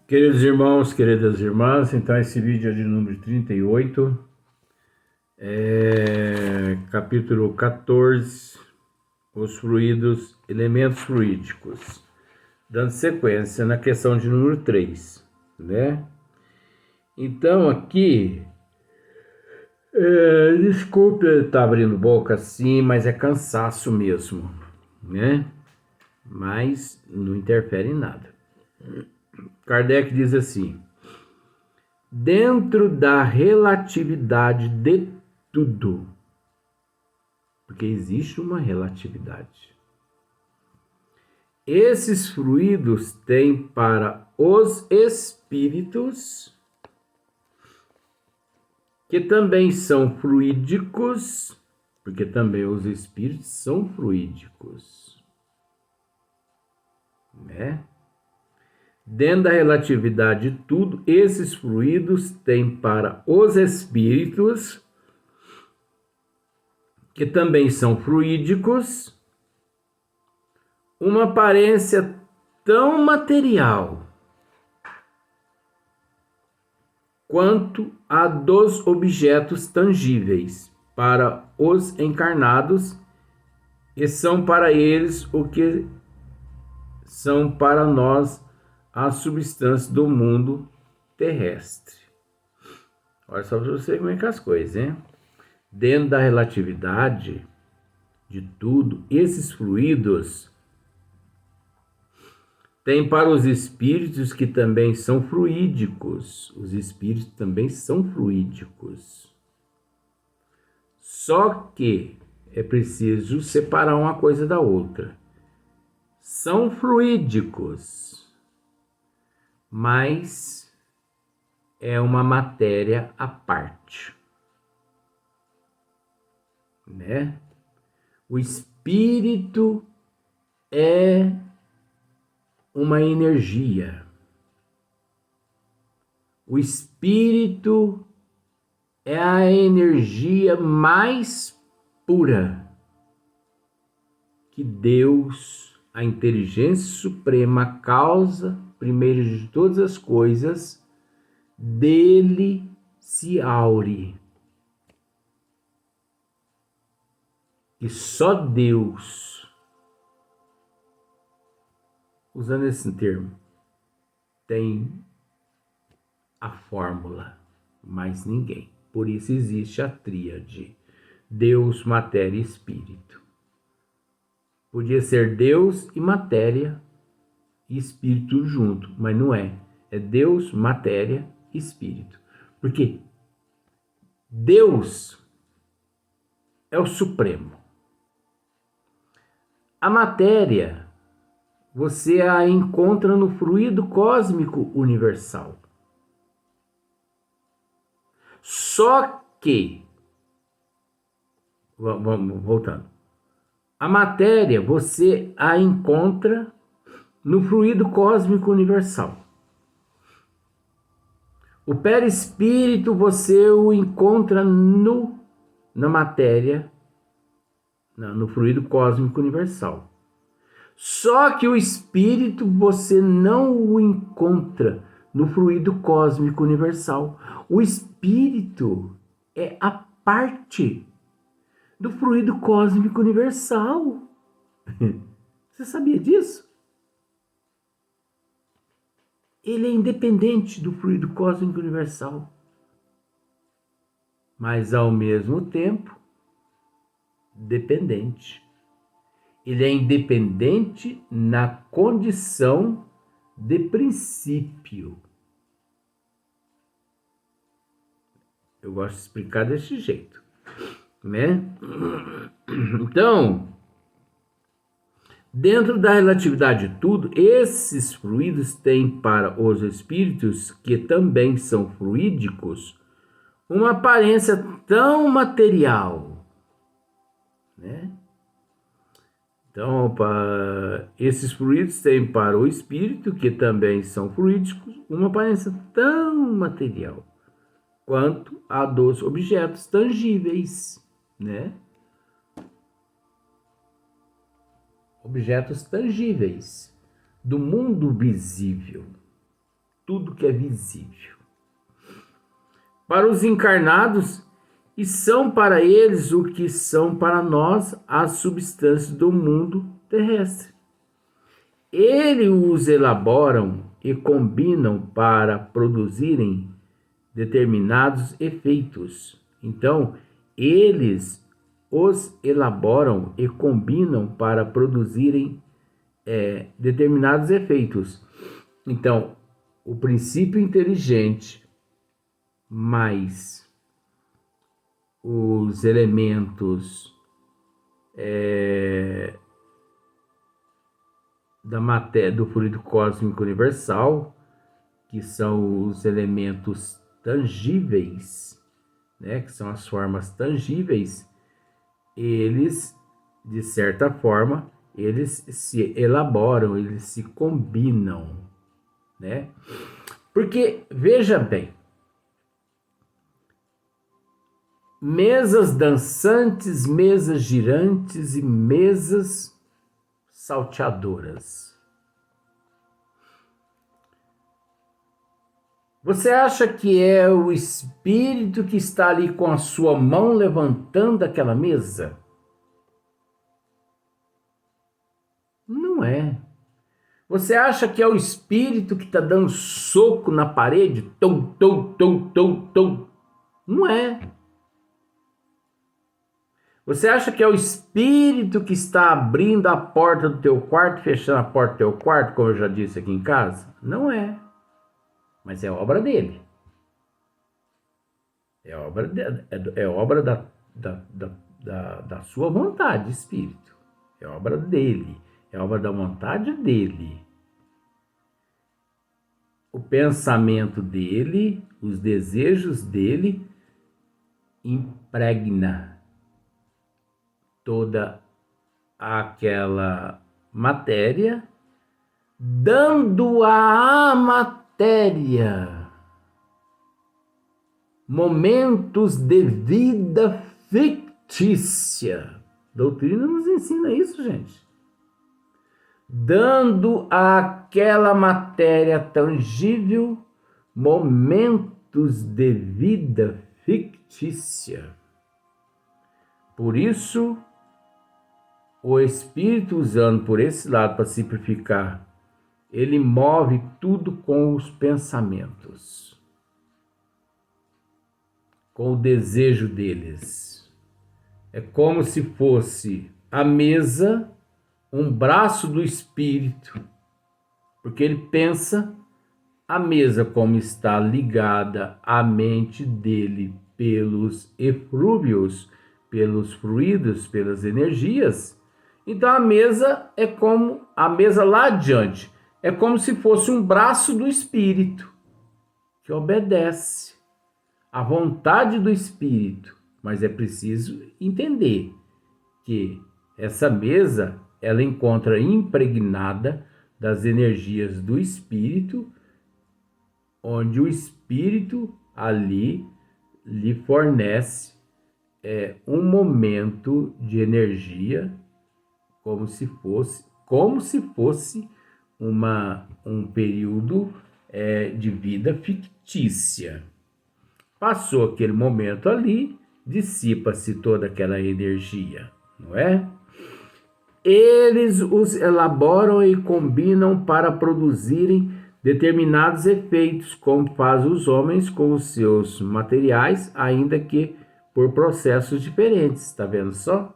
Queridos irmãos, queridas irmãs, então esse vídeo é de número 38, capítulo 14, os fluidos, elementos fluídicos, dando sequência na questão de número 3, né? Então aqui, desculpe estar abrindo boca assim, mas é cansaço mesmo, né? Mas não interfere em nada. Kardec diz assim: dentro da relatividade de tudo, porque existe uma relatividade, esses fluidos têm para os espíritos, que também são fluídicos, porque também os espíritos são fluídicos, né? Dentro da relatividade de tudo, esses fluidos têm para os espíritos, que também são fluídicos, uma aparência tão material quanto a dos objetos tangíveis para os encarnados, e são para eles o que são para nós as substâncias do mundo terrestre. Olha só para você como é que as coisas, hein? Dentro da relatividade de tudo, esses fluidos têm para os espíritos, que também são fluídicos. Os espíritos também são fluídicos. Só que é preciso separar uma coisa da outra. São fluídicos, mas é uma matéria à parte, né? O espírito é uma energia. O espírito é a energia mais pura que Deus, a inteligência suprema, causa primeiro de todas as coisas, dele se aure. E só Deus, usando esse termo, tem a fórmula, mas ninguém. Por isso existe a tríade: Deus, matéria e espírito. Podia ser Deus e matéria e espírito junto, mas não é. É Deus, matéria e espírito. Porque Deus é o supremo. A matéria você a encontra no fluido cósmico universal. Só que, vamos voltando, a matéria você a encontra no fluido cósmico universal. O perispírito você o encontra na matéria, no fluido cósmico universal. Só que o espírito você não o encontra no fluido cósmico universal. O espírito é a parte do fluido cósmico universal. Você sabia disso? Ele é independente do fluido cósmico universal, mas ao mesmo tempo dependente. Ele é independente na condição de princípio. Eu gosto de explicar desse jeito, né? Então, dentro da relatividade de tudo, esses fluidos têm para os espíritos, que também são fluídicos, uma aparência tão material, né? Então, esses fluidos têm para o espírito, que também são fluídicos, uma aparência tão material quanto a dos objetos tangíveis, né? Objetos tangíveis do mundo visível. tudo que é visível. Para os encarnados, e são para eles o que são para nós as substâncias do mundo terrestre. Eles os elaboram e combinam para produzirem determinados efeitos. Então, eles os elaboram e combinam para produzirem determinados efeitos. Então, o princípio inteligente mais os elementos da matéria do fluido cósmico universal, que são os elementos tangíveis, né, que são as formas tangíveis, eles, de certa forma, eles se elaboram, eles se combinam, né? Porque, veja bem, mesas dançantes, mesas girantes e mesas salteadoras. Você acha que é o espírito que está ali com a sua mão levantando aquela mesa? Não é. Você acha que é o espírito que está dando soco na parede? Tum, tum, tum, tum, tum. Não é. Você acha que é o espírito que está abrindo a porta do teu quarto, fechando a porta do teu quarto, como eu já disse aqui em casa? Não é. Mas é obra dele. É obra da sua vontade, espírito. É obra dele. É obra da vontade dele. O pensamento dele, os desejos dele, impregna toda aquela matéria, dando à matéria momentos de vida fictícia. A doutrina nos ensina isso, gente. Dando àquela matéria tangível momentos de vida fictícia. Por isso, o espírito, usando por esse lado para simplificar, ele move tudo com os pensamentos, com o desejo deles. É como se fosse a mesa, um braço do espírito, porque ele pensa a mesa como está ligada à mente dele pelos eflúvios, pelos fluidos, pelas energias. Então a mesa é como a mesa lá adiante, é como se fosse um braço do espírito que obedece à vontade do espírito, mas é preciso entender que essa mesa ela encontra impregnada das energias do espírito, onde o espírito ali lhe fornece um momento de energia como se fosse um período de vida fictícia. Passou aquele momento ali, dissipa-se toda aquela energia, não é? Eles os elaboram e combinam para produzirem determinados efeitos, como fazem os homens com os seus materiais, ainda que por processos diferentes, está vendo só?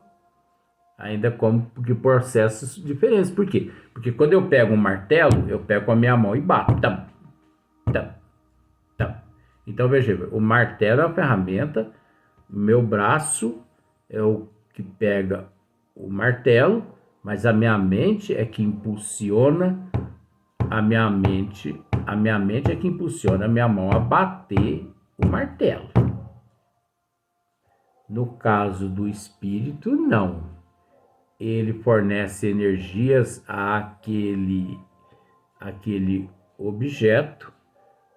Ainda como que processos diferentes. Por quê? Porque quando eu pego um martelo, eu pego com a minha mão e bato. Tam, tam, tam. Então, veja, o martelo é uma ferramenta, meu braço é o que pega o martelo, mas a minha mente é que impulsiona a minha mente é que impulsiona a minha mão a bater o martelo. No caso do espírito, não. Ele fornece energias àquele objeto,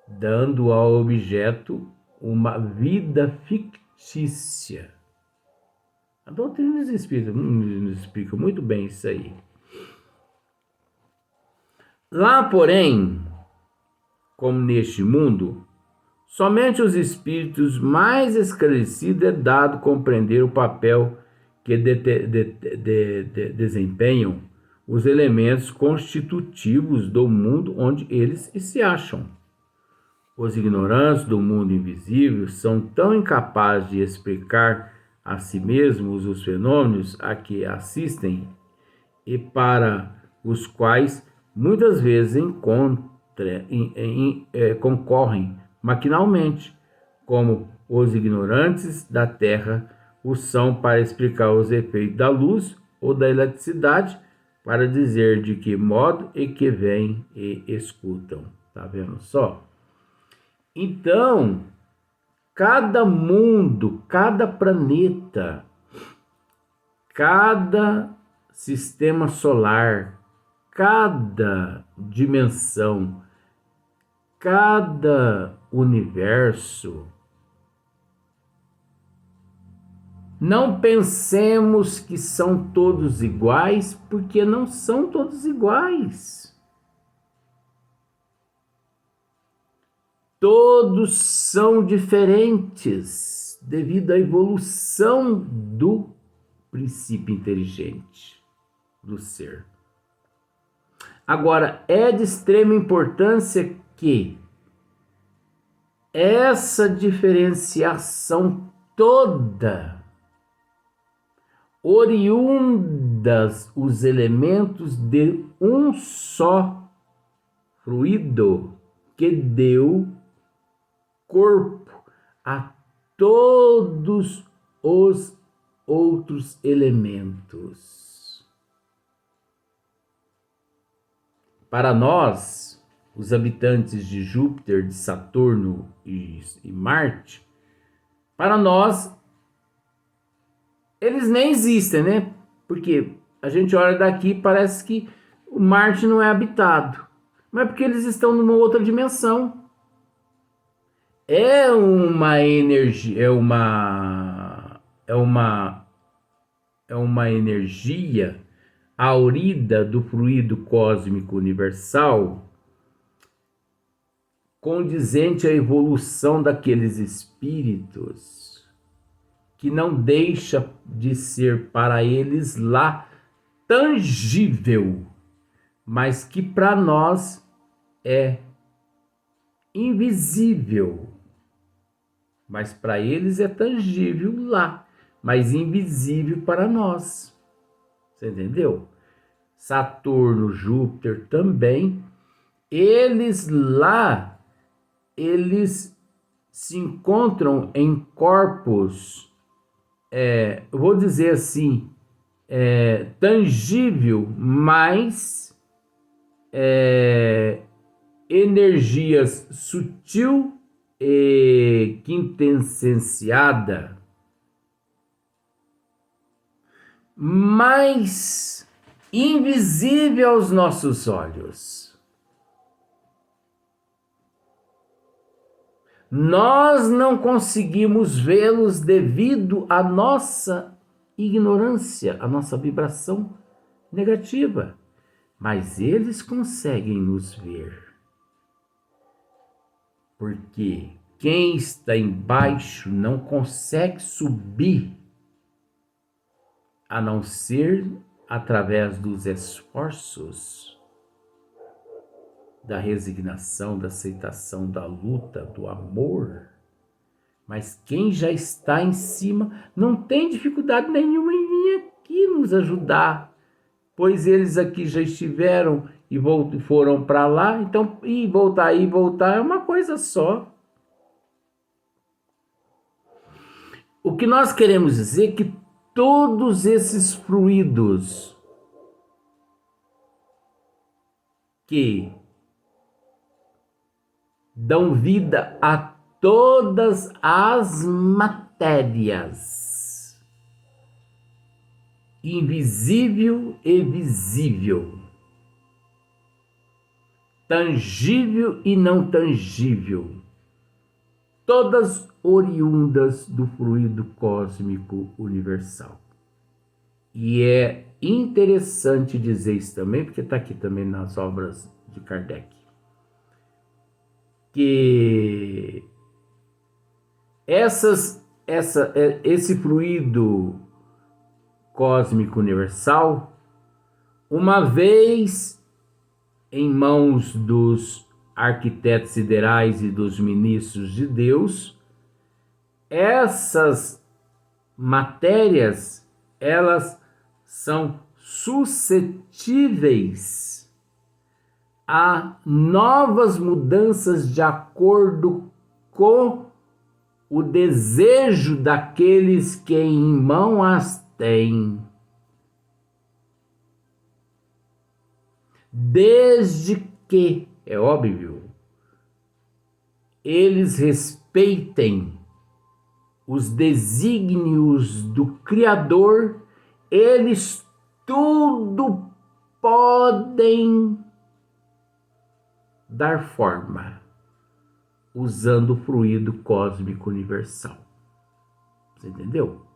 dando ao objeto uma vida fictícia. A doutrina dos espíritos nos explica muito bem isso aí. Lá, porém, como neste mundo, somente os espíritos mais esclarecidos é dado compreender o papel que desempenham os elementos constitutivos do mundo onde eles se acham. Os ignorantes do mundo invisível são tão incapazes de explicar a si mesmos os fenômenos a que assistem e para os quais muitas vezes concorrem maquinalmente, como os ignorantes da Terra o são para explicar os efeitos da luz ou da eletricidade, para dizer de que modo e que vêm e escutam. Tá vendo só? Então, cada mundo, cada planeta, cada sistema solar, cada dimensão, cada universo, não pensemos que são todos iguais, porque não são todos iguais. Todos são diferentes devido à evolução do princípio inteligente do ser. Agora, é de extrema importância que essa diferenciação toda, oriundas os elementos de um só fluido que deu corpo a todos os outros elementos. Para nós, os habitantes de Júpiter, de Saturno e Marte, para nós, eles nem existem, né? Porque a gente olha daqui e parece que o Marte não é habitado. Mas é porque eles estão numa outra dimensão. É uma energia, é uma energia aurida do fluido cósmico universal, condizente à evolução daqueles espíritos, que não deixa de ser para eles lá tangível, mas que para nós é invisível. Mas para eles é tangível lá, mas invisível para nós. Você entendeu? Saturno, Júpiter também, eles lá, eles se encontram em corpos, eu vou dizer assim, tangível, mas energias sutil e quintessenciada, mas invisível aos nossos olhos. Nós não conseguimos vê-los devido à nossa ignorância, à nossa vibração negativa, mas eles conseguem nos ver. Porque quem está embaixo não consegue subir, a não ser através dos esforços, da resignação, da aceitação, da luta, do amor. Mas quem já está em cima não tem dificuldade nenhuma em vir aqui nos ajudar, pois eles aqui já estiveram e foram para lá, então e voltar é uma coisa só. O que nós queremos dizer é que todos esses fluidos que dão vida a todas as matérias, invisível e visível, tangível e não tangível, todas oriundas do fluido cósmico universal. E é interessante dizer isso também, porque está aqui também nas obras de Kardec. que esse fluido cósmico universal, uma vez em mãos dos arquitetos siderais e dos ministros de Deus, essas matérias, elas são suscetíveis a novas mudanças de acordo com o desejo daqueles que em mão as têm. Desde que, é óbvio, eles respeitem os desígnios do Criador, eles tudo podem dar forma usando o fluido cósmico universal. Você entendeu?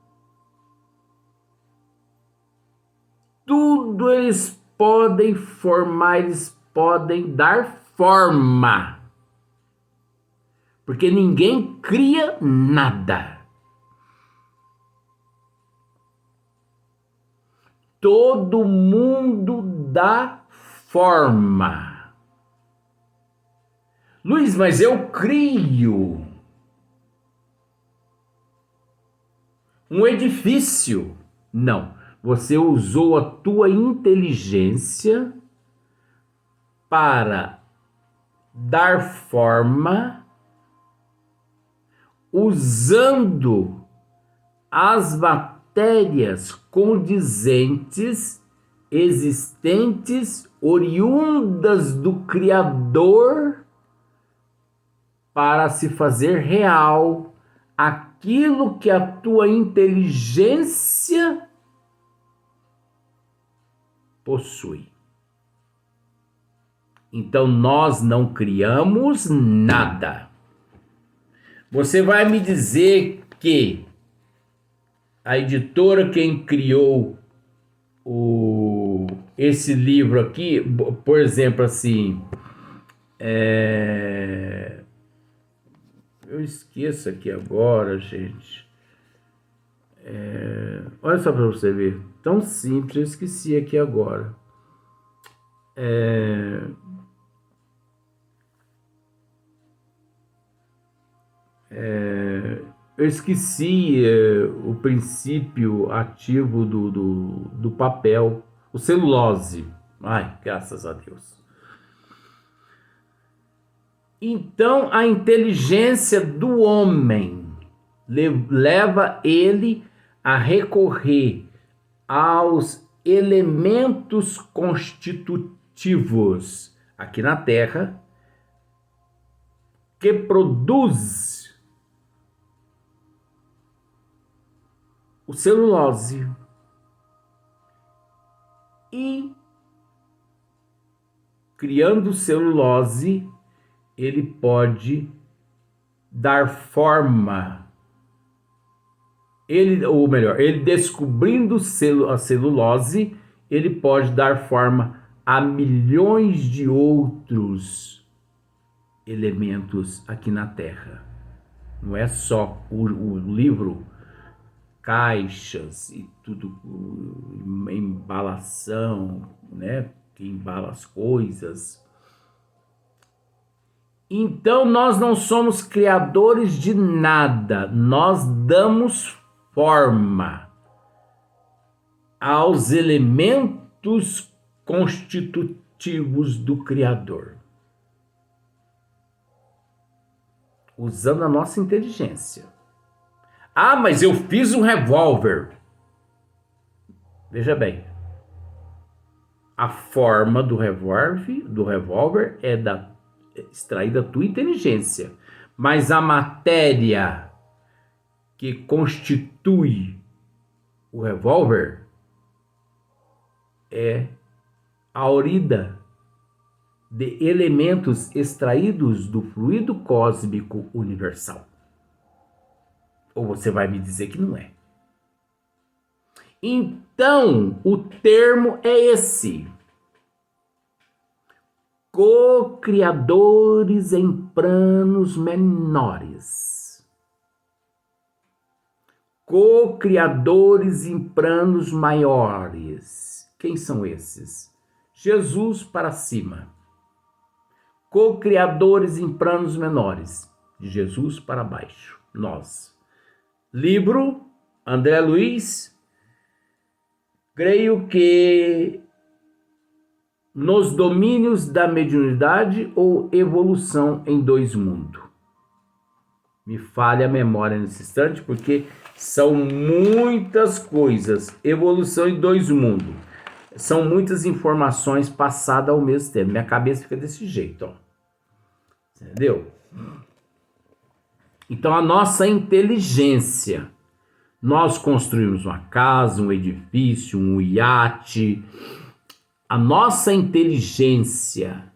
Tudo eles podem formar, eles podem dar forma. Porque ninguém cria nada. Todo mundo dá forma. Luiz, mas eu crio um edifício. Não, você usou a tua inteligência para dar forma usando as matérias condizentes, existentes, oriundas do Criador, para se fazer real aquilo que a tua inteligência possui. Então nós não criamos nada. Você vai me dizer que a editora quem criou esse livro aqui, por exemplo, assim, eu esqueço aqui agora, gente. Olha só para você ver, tão simples, eu esqueci aqui agora. Eu esqueci o princípio ativo do papel, o celulose. Ai, graças a Deus. Então, a inteligência do homem leva ele a recorrer aos elementos constitutivos aqui na Terra que produz o celulose e, criando celulose, ele pode dar forma, ele descobrindo a celulose, ele pode dar forma a milhões de outros elementos aqui na Terra. Não é só o livro, caixas e tudo, embalação, né? Que embala as coisas. Então nós não somos criadores de nada, nós damos forma aos elementos constitutivos do Criador, usando a nossa inteligência. Ah, mas eu fiz um revólver. Veja bem, a forma do revólver é extraída da tua inteligência, mas a matéria que constitui o revólver é aurida de elementos extraídos do fluido cósmico universal. Ou você vai me dizer que não é? Então, o termo é esse. co-criadores em planos menores. Co-criadores em planos maiores. Quem são esses? Jesus para cima. Co-criadores em planos menores. De Jesus para baixo. Nós. Livro, André Luiz. Creio que nos domínios da mediunidade ou evolução em dois mundos. Me falha a memória nesse instante, porque são muitas coisas. Evolução em dois mundos. São muitas informações passadas ao mesmo tempo. Minha cabeça fica desse jeito, ó. Entendeu? Então, a nossa inteligência. Nós construímos uma casa, um edifício, um iate. A nossa inteligência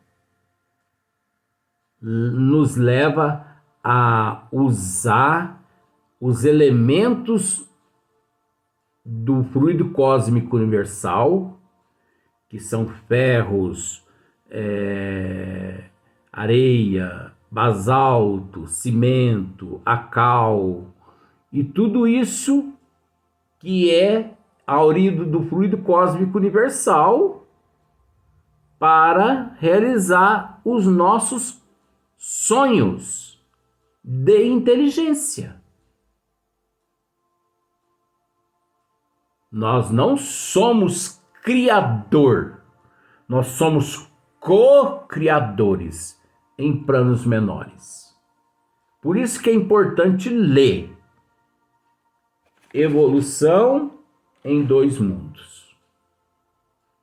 nos leva a usar os elementos do fluido cósmico universal, que são ferros, areia, basalto, cimento, a cal, e tudo isso que é aurido do fluido cósmico universal para realizar os nossos sonhos de inteligência. Nós não somos criador, nós somos co-criadores em planos menores. Por isso que é importante ler Evolução em Dois Mundos.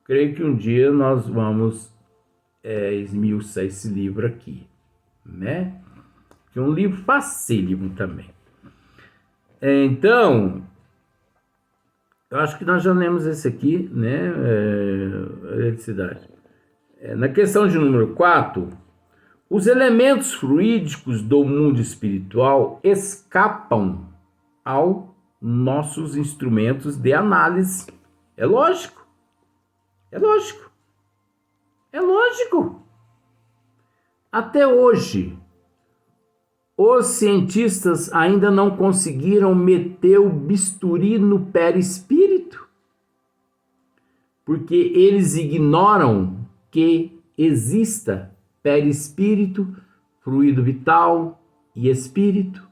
Creio que um dia nós vamos esmiuçar esse livro aqui, né? Que é um livro facílimo também. Então, eu acho que nós já lemos esse aqui, né? Eletricidade. Na questão de número 4, os elementos fluídicos do mundo espiritual escapam aos nossos instrumentos de análise. É lógico. É lógico. É lógico. Até hoje, os cientistas ainda não conseguiram meter o bisturi no perispírito, porque eles ignoram que exista perispírito, fluido vital e espírito.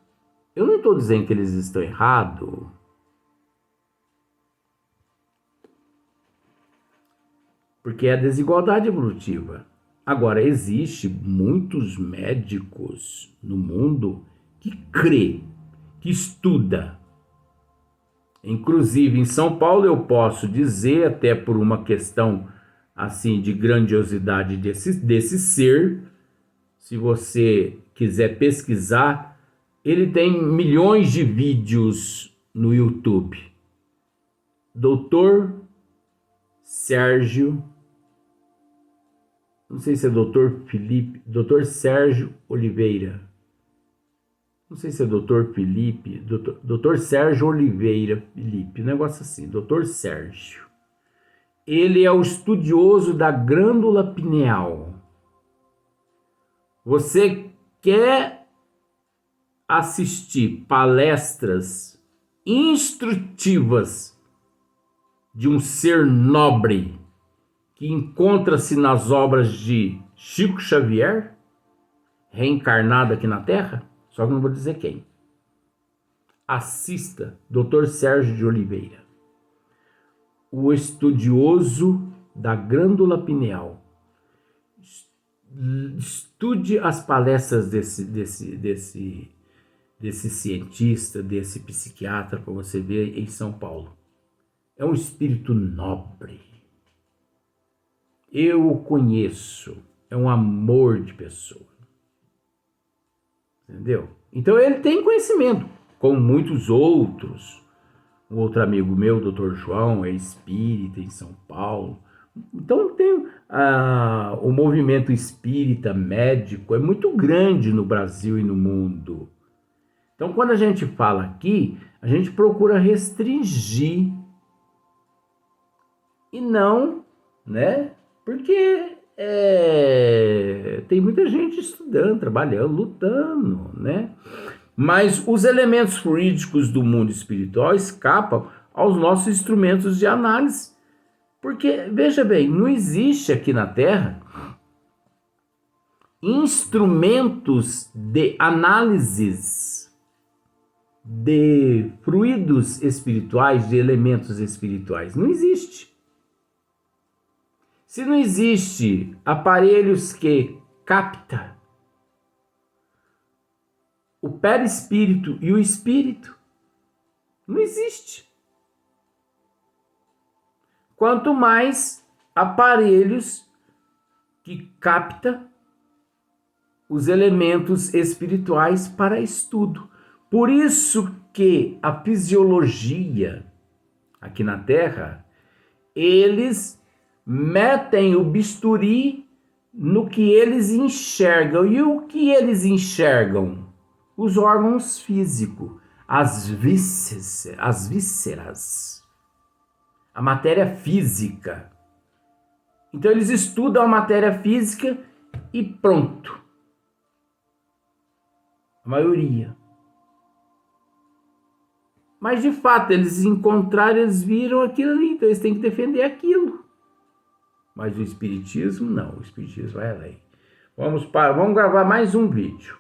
Eu não estou dizendo que eles estão errados. Porque é a desigualdade evolutiva. Agora, existe muitos médicos no mundo que crê, que estuda. Inclusive, em São Paulo, eu posso dizer, até por uma questão assim de grandiosidade desse ser, se você quiser pesquisar, ele tem milhões de vídeos no YouTube. Doutor Sérgio, não sei se é Doutor Felipe, Doutor Sérgio Oliveira. Não sei se é Doutor Felipe, Doutor Sérgio Oliveira Felipe, um negócio assim, Doutor Sérgio. Ele é o estudioso da glândula pineal. Você quer assistir palestras instrutivas de um ser nobre que encontra-se nas obras de Chico Xavier, reencarnado aqui na Terra? Só que não vou dizer quem. Assista Dr. Sérgio de Oliveira, o estudioso da glândula pineal. Estude as palestras desse cientista, desse psiquiatra, para você ver em São Paulo. É um espírito nobre. Eu o conheço. É um amor de pessoa. Entendeu? Então ele tem conhecimento, como muitos outros. Um outro amigo meu, Dr. João, é espírita em São Paulo. Então tem o movimento espírita médico é muito grande no Brasil e no mundo. Então quando a gente fala aqui, a gente procura restringir e não, né? Porque tem muita gente estudando, trabalhando, lutando, né? Mas os elementos fluídicos do mundo espiritual escapam aos nossos instrumentos de análise. Porque, veja bem, não existe aqui na Terra instrumentos de análises de fluidos espirituais, de elementos espirituais. Não existe. Se não existe aparelhos que captam o perispírito e o espírito, não existe. Quanto mais aparelhos que captam os elementos espirituais para estudo. Por isso que a fisiologia aqui na Terra, eles metem o bisturi no que eles enxergam. E o que eles enxergam? Os órgãos físicos, as vísceras, a matéria física. Então eles estudam a matéria física e pronto. A maioria. Mas de fato, eles encontraram, eles viram aquilo ali, então eles têm que defender aquilo. Mas o espiritismo não, o espiritismo vai além. Vamos gravar mais um vídeo.